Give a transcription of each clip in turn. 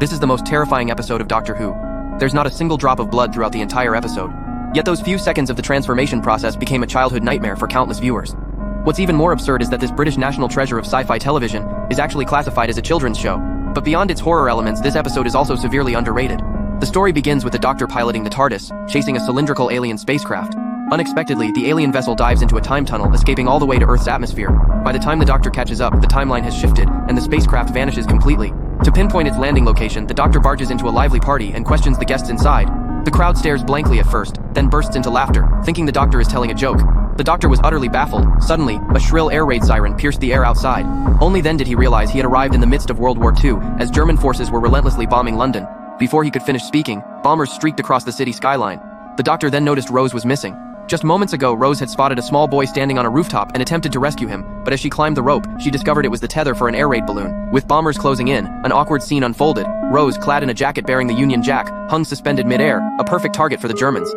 This is the most terrifying episode of Doctor Who. There's not a single drop of blood throughout the entire episode. Yet those few seconds of the transformation process became a childhood nightmare for countless viewers. What's even more absurd is that this British national treasure of sci-fi television is actually classified as a children's show. But beyond its horror elements, this episode is also severely underrated. The story begins with the Doctor piloting the TARDIS, chasing a cylindrical alien spacecraft. Unexpectedly, the alien vessel dives into a time tunnel, escaping all the way to Earth's atmosphere. By the time the Doctor catches up, the timeline has shifted, and the spacecraft vanishes completely. To pinpoint its landing location, the Doctor barges into a lively party and questions the guests inside. The crowd stares blankly at first, then bursts into laughter, thinking the Doctor is telling a joke. The Doctor was utterly baffled. Suddenly, a shrill air raid siren pierced the air outside. Only then did he realize he had arrived in the midst of World War II, as German forces were relentlessly bombing London. Before he could finish speaking, bombers streaked across the city skyline. The Doctor then noticed Rose was missing. Just moments ago, Rose had spotted a small boy standing on a rooftop and attempted to rescue him, but as she climbed the rope, she discovered it was the tether for an air raid balloon. With bombers closing in, an awkward scene unfolded. Rose, clad in a jacket bearing the Union Jack, hung suspended mid-air, a perfect target for the Germans.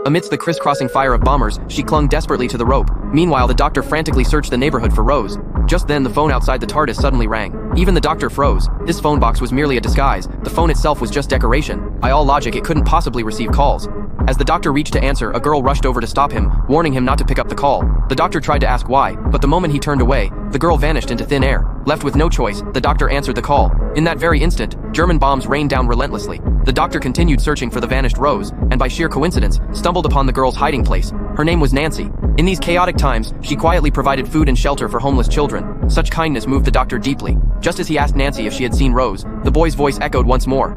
Amidst the crisscrossing fire of bombers, she clung desperately to the rope. Meanwhile, the Doctor frantically searched the neighborhood for Rose. Just then, the phone outside the TARDIS suddenly rang. Even the Doctor froze. This phone box was merely a disguise. The phone itself was just decoration. By all logic, it couldn't possibly receive calls. As the Doctor reached to answer, a girl rushed over to stop him, warning him not to pick up the call. The Doctor tried to ask why, but the moment he turned away, the girl vanished into thin air. Left with no choice, the Doctor answered the call. In that very instant, German bombs rained down relentlessly. The Doctor continued searching for the vanished Rose, and by sheer coincidence, stumbled upon the girl's hiding place. Her name was Nancy. In these chaotic times, she quietly provided food and shelter for homeless children. Such kindness moved the Doctor deeply. Just as he asked Nancy if she had seen Rose, the boy's voice echoed once more.